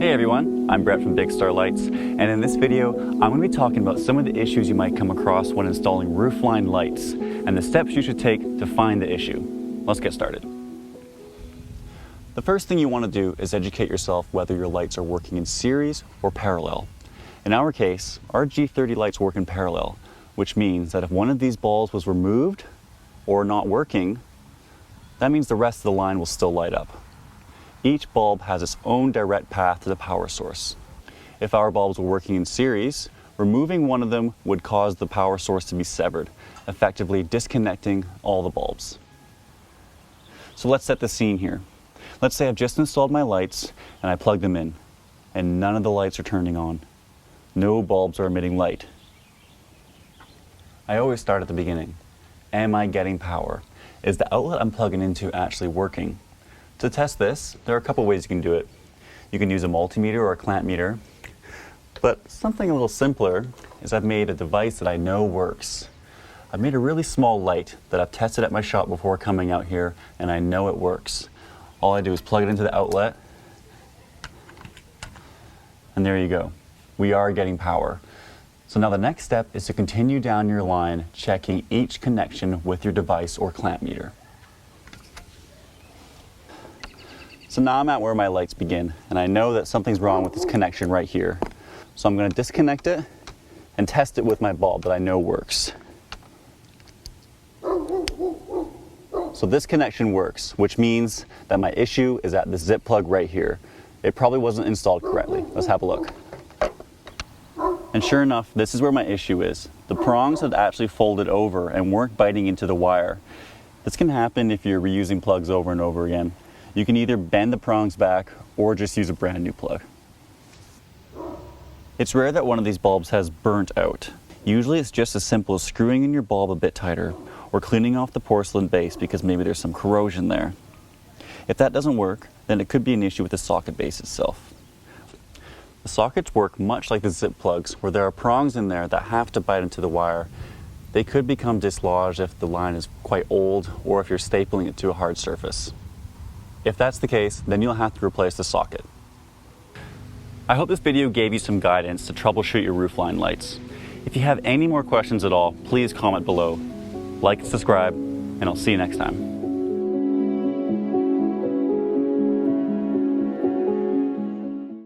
Hey everyone, I'm Brett from Big Star Lights, and in this video I'm going to be talking about some of the issues you might come across when installing roofline lights and the steps you should take to find the issue. Let's get started. The first thing you want to do is educate yourself whether your lights are working in series or parallel. In our case, our G30 lights work in parallel, which means that if one of these bulbs was removed or not working, that means the rest of the line will still light up. Each bulb has its own direct path to the power source. If our bulbs were working in series, removing one of them would cause the power source to be severed, effectively disconnecting all the bulbs. So let's set the scene here. Let's say I've just installed my lights and I plug them in, and none of the lights are turning on. No bulbs are emitting light. I always start at the beginning. Am I getting power? Is the outlet I'm plugging into actually working? To test this, there are a couple ways you can do it. You can use a multimeter or a clamp meter, but something a little simpler is I've made a device that I know works. I've made a really small light that I've tested at my shop before coming out here, and I know it works. All I do is plug it into the outlet, and there you go. We are getting power. So now the next step is to continue down your line, checking each connection with your device or clamp meter. So now I'm at where my lights begin, and I know that something's wrong with this connection right here. So I'm going to disconnect it and test it with my bulb that I know works. So this connection works, which means that my issue is at the zip plug right here. It probably wasn't installed correctly. Let's have a look. And sure enough, this is where my issue is. The prongs had actually folded over and weren't biting into the wire. This can happen if you're reusing plugs over and over again. You can either bend the prongs back or just use a brand new plug. It's rare that one of these bulbs has burnt out. Usually it's just as simple as screwing in your bulb a bit tighter or cleaning off the porcelain base because maybe there's some corrosion there. If that doesn't work, then it could be an issue with the socket base itself. The sockets work much like the zip plugs, where there are prongs in there that have to bite into the wire. They could become dislodged if the line is quite old or if you're stapling it to a hard surface. If that's the case, then you'll have to replace the socket. I hope this video gave you some guidance to troubleshoot your roofline lights. If you have any more questions at all, please comment below. Like and subscribe, and I'll see you next time.